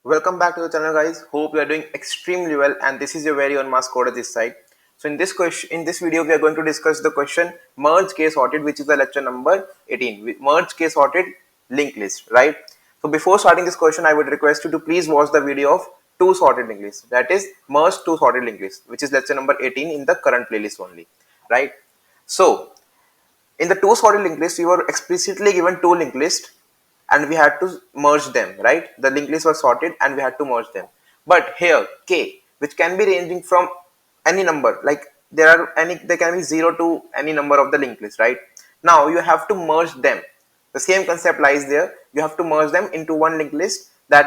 Welcome back to the channel, guys. Hope you are doing extremely well, and this is your very own mask coder this side. So in this video we are going to discuss the question merge case sorted, which is the lecture number 18. Merge case sorted linked list, right? So before starting this question, I would request you to please watch the video of two sorted linked lists, that is merge two sorted linked lists, which is lecture number 18 in the current playlist only, right? So in the two sorted linked list, we were explicitly given two linked lists and we had to merge them, right? The linked lists were sorted and we had to merge them. But here, k, which can be ranging from any number, like there can be 0 to any number of the linked list, right? Now you have to merge them. The same concept lies there. You have to merge them into one linked list such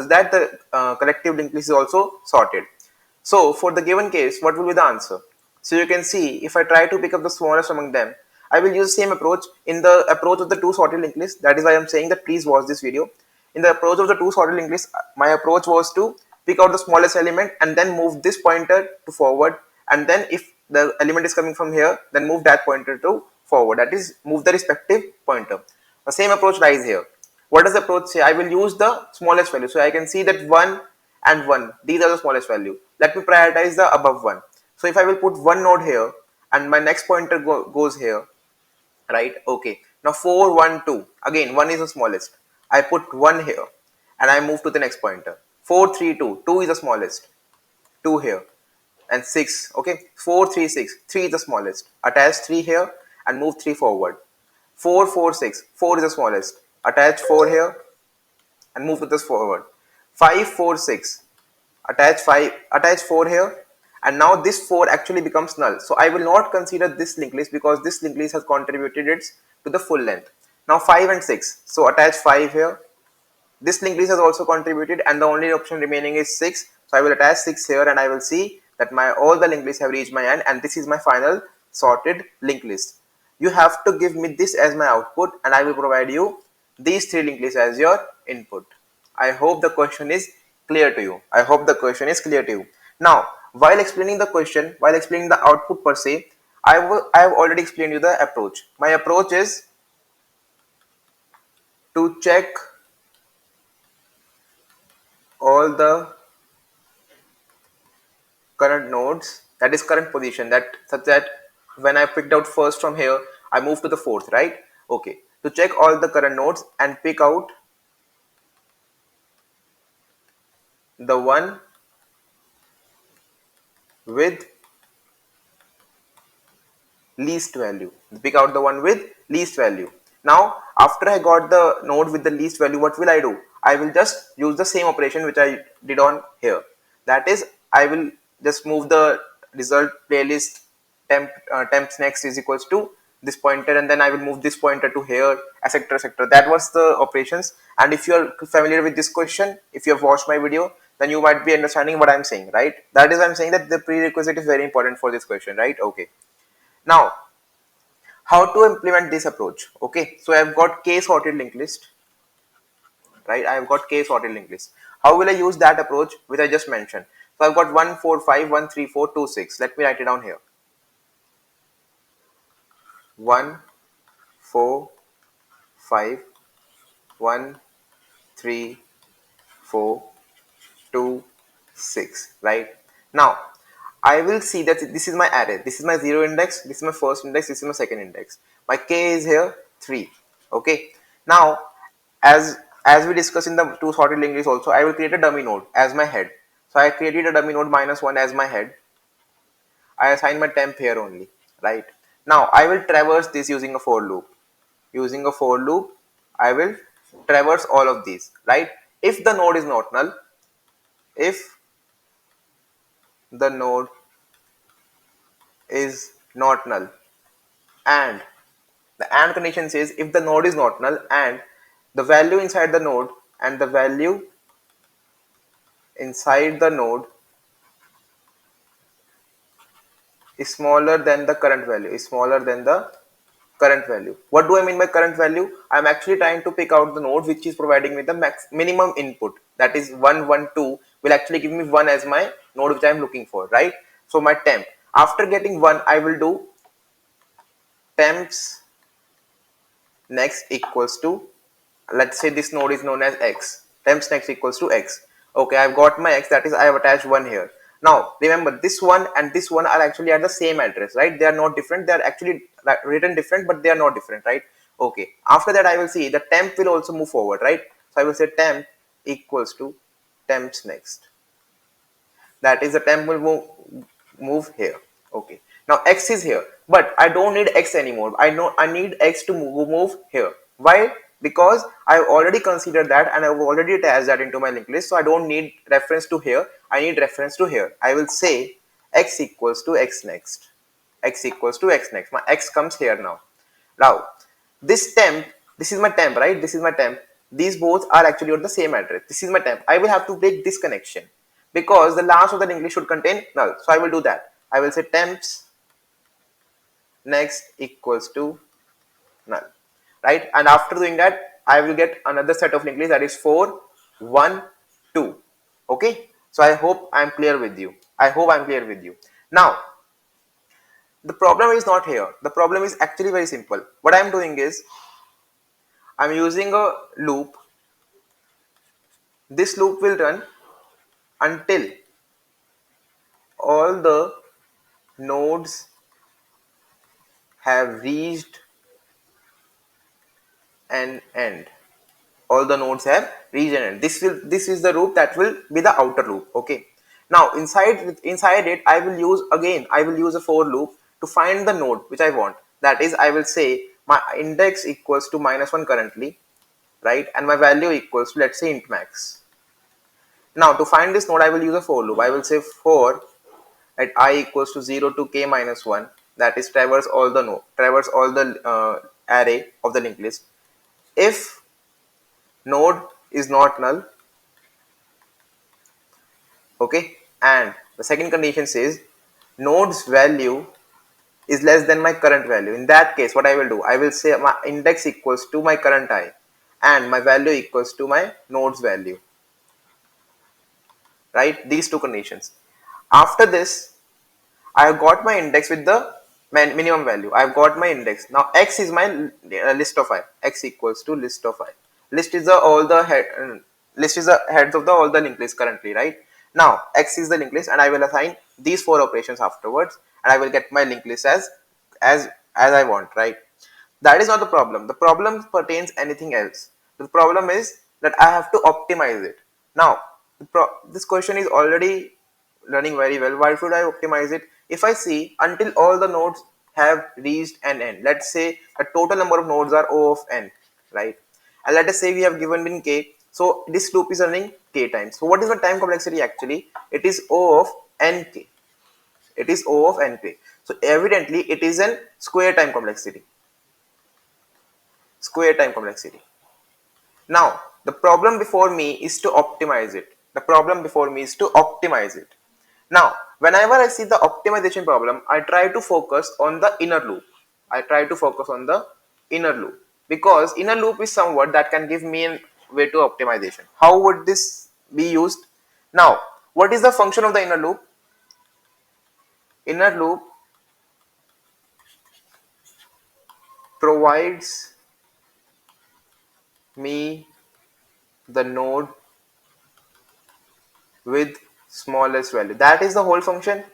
that the collective linked list is also sorted. So for the given case, what will be the answer? So you can see if I try to pick up the smallest among them, I will use the same approach in the approach of the two sorted linked list. That is why I am saying that please watch this video. In the approach of the two sorted linked list, my approach was to pick out the smallest element and then move this pointer to forward. And then if the element is coming from here, then move that pointer to forward. That is, move the respective pointer. The same approach lies here. What does the approach say? I will use the smallest value. So I can see that 1 and 1. These are the smallest value. Let me prioritize the above one. So if I will put one node here and my next pointer goes here, right? Okay. Now 4, 1, 2. Again, 1 is the smallest. I put 1 here and I move to the next pointer. 4, 3, 2. 2 is the smallest. 2 here and 6. Okay. 4, 3, 6. 3 is the smallest. Attach 3 here and move 3 forward. 4, 4, 6. 4 is the smallest. Attach 4 here and move to this forward. 5, 4, 6. Attach 4 here, and now this 4 actually becomes null. So I will not consider this linked list because this linked list has contributed it to the full length. Now 5 and 6. So attach 5 here. This linked list has also contributed, and the only option remaining is 6. So I will attach 6 here, and I will see that my all the linked lists have reached my end, and this is my final sorted linked list. You have to give me this as my output, and I will provide you these three linked lists as your input. I hope the question is clear to you. I hope the question is clear to you. Now, while explaining the question, while explaining the output per se, I have already explained you the approach. My approach is to check all the current nodes, that is current position, that such that when I picked out first from here, I move to the fourth, right? Okay. To check all the current nodes and pick out the one with least value. Pick out the one with least value. Now, after I got the node with the least value, what will I do? I will just use the same operation which I did on here. That is, I will just move the result playlist temps next is equals to this pointer, and then I will move this pointer to here, etc, etc. That was the operations. And if you are familiar with this question, if you have watched my video, then you might be understanding what I'm saying, right? That is why I'm saying that the prerequisite is very important for this question, right? Okay. Now, how to implement this approach? Okay, so I've got k sorted linked list, right? I've got k sorted linked list. How will I use that approach which I just mentioned? So I've got 1 4 5 1 3 4 2 6. Let me write it down here. 1 4 5 1 3 4 2 6, right? Now I will see that this is my array. This is my 0 index, this is my first index, this is my second index. My k is here 3. Okay. Now, as we discussed in the two sorted linked list also, I will create a dummy node as my head. So I created a dummy node -1 as my head. I assign my temp here only, right? Now I will traverse this using a for loop. Using a for loop, I will traverse all of these, right? If the node is not null, if the node is not null, and the and condition says if the node is not null and the value inside the node and the value inside the node is smaller than the current value, is smaller than the current value. What do I mean by current value? I'm actually trying to pick out the node which is providing me the minimum input, that is 1 1 2 will actually give me 1 as my node which I'm looking for, right? So my temp, after getting 1, I will do temps next equals to, let's say this node is known as x. Temps next equals to x. Okay, I've got my x, that is I have attached 1 here. Now remember, this one and this one are actually at the same address, right? They are not different. They are actually written different, but they are not different, right? Okay, after that I will see the temp will also move forward, right? So I will say temp equals to temps next. That is the temp will move here. Okay, now x is here, but I don't need x anymore. I know I need x to move here. Why? Because I've already considered that and I've already attached that into my linked list, so I don't need reference to here. I need reference to here. I will say x equals to x next. X equals to x next. My x comes here now. Now this temp, this is my temp, right? This is my temp. These both are actually on the same address. This is my temp. I will have to break this connection because the last of the linked list should contain null. So I will do that. I will say temps next equals to null, right? And after doing that, I will get another set of linked list, that is 4, 1, 2. Okay. So I hope I'm clear with you. I hope I'm clear with you. Now, the problem is not here. The problem is actually very simple. What I'm doing is I'm using a loop. This loop will run until all the nodes have reached an end. All the nodes have reached an end. This is the loop that will be the outer loop. Okay. Now inside it, I will use a for loop to find the node which I want. That is, I will say my index equals to -1 currently, right? And my value equals to, let's say, int max. Now to find this node, I will use a for loop. I will say for at I equals to 0 to k minus 1, that is traverse all the array of the linked list. If node is not null, okay, and the second condition says node's value is less than my current value. In that case, what I will do, I will say my index equals to my current I and my value equals to my node's value, right? These two conditions. After this, I have got my index with the minimum value. I have got my index. Now x is my list of I. X equals to list of I. List is the all the head. List is the heads of the all the linked list currently, right? Now x is the linked list, and I will assign these 4 operations afterwards, and I will get my linked list as I want, right? That is not the problem. The problem pertains anything else. The problem is that I have to optimize it. Now, this question is already running very well. Why should I optimize it? If I see until all the nodes have reached an end, let's say the total number of nodes are O of n, right? And let us say we have given in k. So this loop is running k times. So what is the time complexity actually? It is O of nk. It is O of nk. So evidently it is an square time complexity. Square time complexity. Now, the problem before me is to optimize it. The problem before me is to optimize it. Now, whenever I see the optimization problem, I try to focus on the inner loop. I try to focus on the inner loop because inner loop is somewhat that can give me a way to optimization. How would this be used? Now, what is the function of the inner loop? Inner loop provides me the node with smallest value. That is the whole function.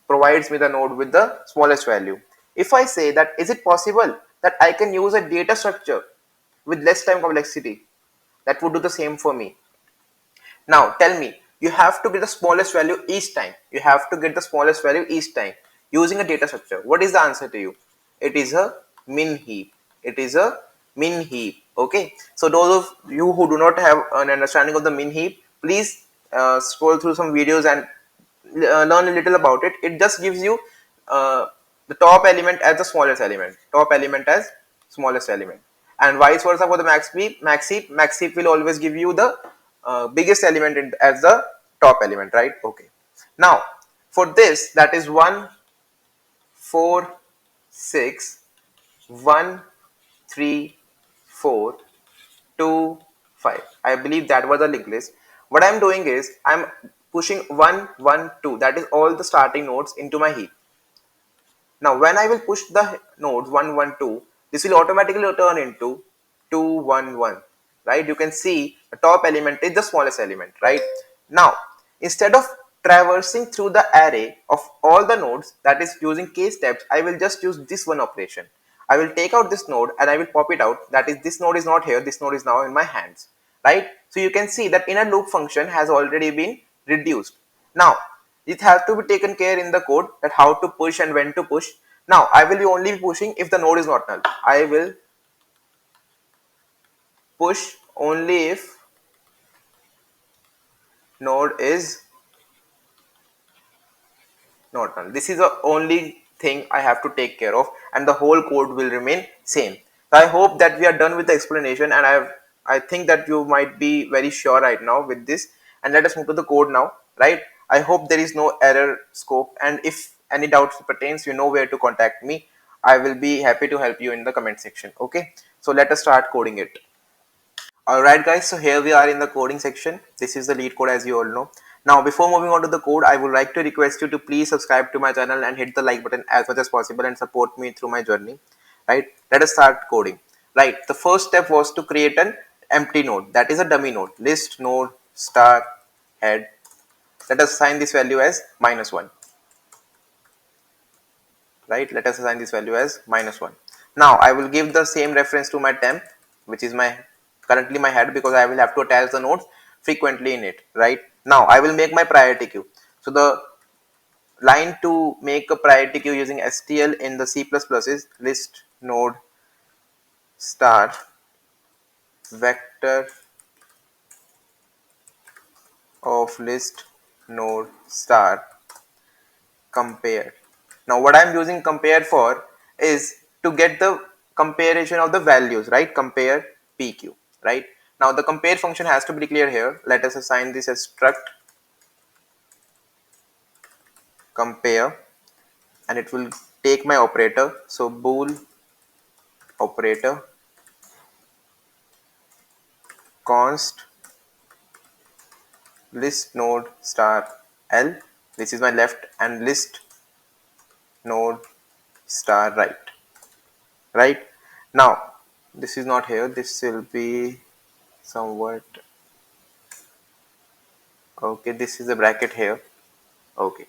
Provides me the node with the smallest value. If I say that, is it possible that I can use a data structure with less time complexity that would do the same for me? Now tell me, you have to get the smallest value each time. You have to get the smallest value each time using a data structure. What is the answer to you? It is a min heap. It is a min heap. Okay. So those of you who do not have an understanding of the min heap, please scroll through some videos and learn a little about it. It just gives you uh, the top element as the smallest element. Top element as smallest element. And vice versa for the max heap will always give you the biggest element as the top element, right? Okay. Now for this, that is 1, 4, 6, 1, 3, 4, 2, 5. I believe that was the linked list. What I'm doing is I'm pushing 1, 1, 2. That is all the starting nodes into my heap. Now when I will push the nodes 1, 1, 2, this will automatically turn into 2, 1, 1. right? You can see the top element is the smallest element, right? Now, instead of traversing through the array of all the nodes, that is using k steps, I will just use this one operation. I will take out this node and I will pop it out. That is, this node is not here, this node is now in my hands, right? So you can see that inner loop function has already been reduced. Now, it has to be taken care in the code that how to push and when to push. Now, I will be only pushing if the node is not null. I will push only if node is not null. This is the only thing I have to take care of, and the whole code will remain same. So I hope that we are done with the explanation, and I think that you might be very sure right now with this. And let us move to the code now, right? I hope there is no error scope, and if any doubts pertains, you know where to contact me. I will be happy to help you in the comment section. Okay, so let us start coding it. Alright guys, so here we are in the coding section. This is the lead code, as you all know. Now before moving on to the code, I would like to request you to please subscribe to my channel and hit the like button as much as possible and support me through my journey. Right, let us start coding. Right, the first step was to create an empty node, that is a dummy node. List node star head. Let us assign this value as -1. Right, let us assign this value as -1. Now I will give the same reference to my temp, which is my currently my head, because I will have to attach the nodes frequently in it. Right, now I will make my priority queue. So the line to make a priority queue using STL in the C++ is list node star vector of list node star compare. Now what I'm using compare for is to get the comparison of the values, right? Compare PQ, right? Now the compare function has to be declared here. Let us assign this as struct compare, and it will take my operator. So bool operator const list node star L, this is my left, and list node star right. Now this is not here, this will be somewhat okay, this is a bracket here. Okay,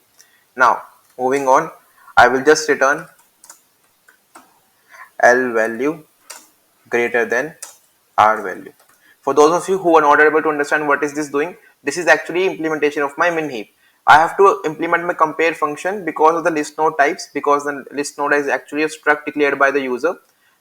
now moving on, I will just return L value greater than R value. For those of you who are not able to understand what is this doing, this is actually implementation of my min heap. I have to implement my compare function because of the list node types, because the list node is actually a struct declared by the user.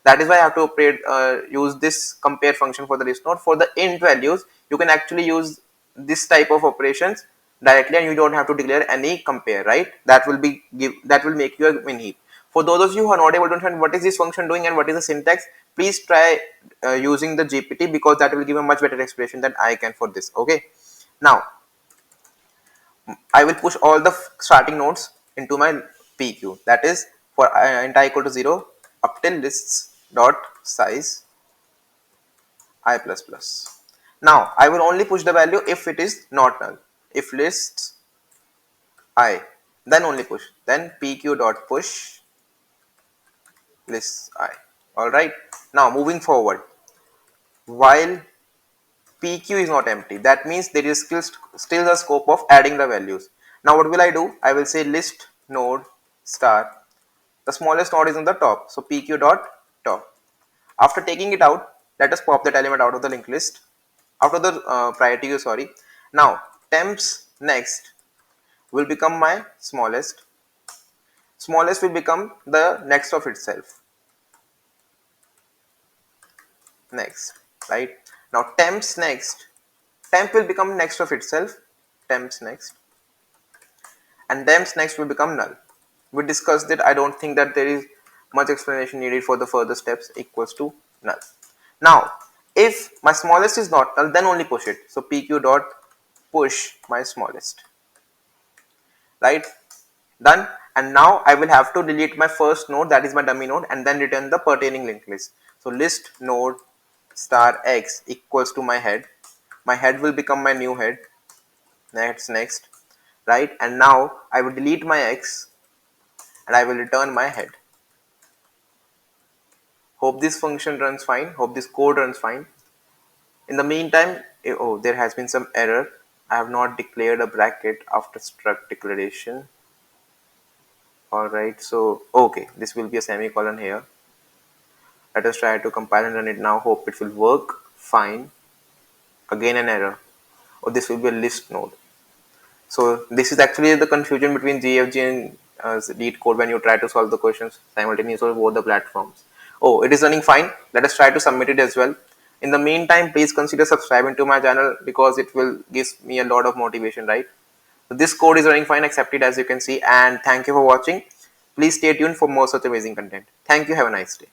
That is why I have to use this compare function for the list node. For the int values, you can actually use this type of operations directly, and you don't have to declare any compare, right? That will make you a min heap. For those of you who are not able to understand what is this function doing and what is the syntax, please try using the GPT, because that will give a much better explanation than I can for this. Okay, now I will push all the starting nodes into my PQ. That is for int I equal to 0 up till lists dot size I plus plus. Now I will only push the value if it is not null. If lists I, then only push. Then PQ dot push lists I. All right. Now moving forward, while PQ is not empty, that means there is still the scope of adding the values. Now what will I do? I will say list node star. The smallest node is on the top, so PQ dot top. After taking it out, let us pop that element out of the linked list, out of the priority queue, sorry. Now temps next will become my smallest. Smallest will become the next of itself. Next, right? Now temps next, temp will become next of itself, temps next, and temps next will become null. We discussed it. I don't think that there is much explanation needed for the further steps. Equals to null. Now if my smallest is not null, then only push it. So PQ dot push my smallest, right? Done. And now I will have to delete my first node, that is my dummy node, and then return the pertaining linked list. So list node star x equals to my head. My head will become my new head. That's next, right? And now I will delete my x and I will return my head. Hope this function runs fine. Hope this code runs fine. In the meantime, oh, there has been some error. I have not declared a bracket after struct declaration. Alright, so okay, this will be a semicolon here. Let us try to compile and run it now. Hope it will work. Fine. Again an error. Oh, this will be a list node. So this is actually the confusion between GFG and lead code when you try to solve the questions simultaneously on both the platforms. Oh, it is running fine. Let us try to submit it as well. In the meantime, please consider subscribing to my channel because it will give me a lot of motivation, right? So this code is running fine, accepted as you can see. And thank you for watching. Please stay tuned for more such amazing content. Thank you. Have a nice day.